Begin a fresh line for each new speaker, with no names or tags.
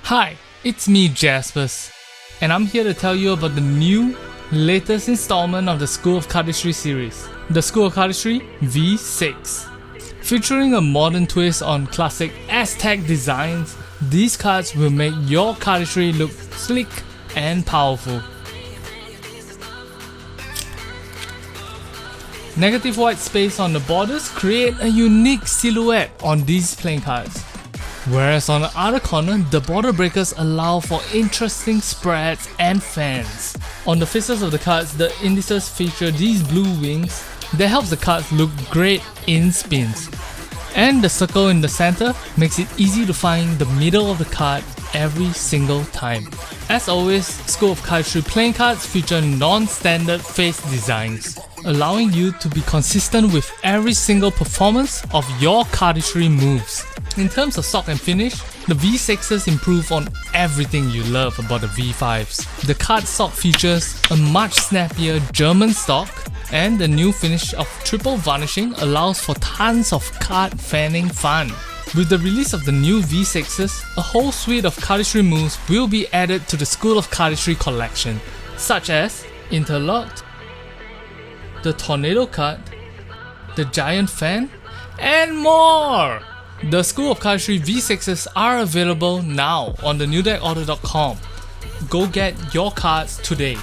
Hi, it's me Jaspas, and I'm here to tell you about the new, latest installment of the School of Cardistry series, the School of Cardistry V6. Featuring a modern twist on classic Aztec designs, these cards will make your cardistry look sleek and powerful. Negative white space on the borders create a unique silhouette on these playing cards. Whereas on the other corner, the border breakers allow for interesting spreads and fans. On the faces of the cards, the indices feature these blue wings that helps the cards look great in spins. And the circle in the center makes it easy to find the middle of the card every single time. As always, School of Cardistry playing cards feature non-standard face designs, allowing you to be consistent with every single performance of your cardistry moves. In terms of stock and finish, the V6s improve on everything you love about the V5s. The card stock features a much snappier German stock, and the new finish of triple varnishing allows for tons of card fanning fun. With the release of the new V6s, a whole suite of cardistry moves will be added to the School of Cardistry collection, such as Interlocked, the Tornado card, the Giant Fan, and more! The School of Cardistry V6s are available now on the newdeckorder.com. Go get your cards today.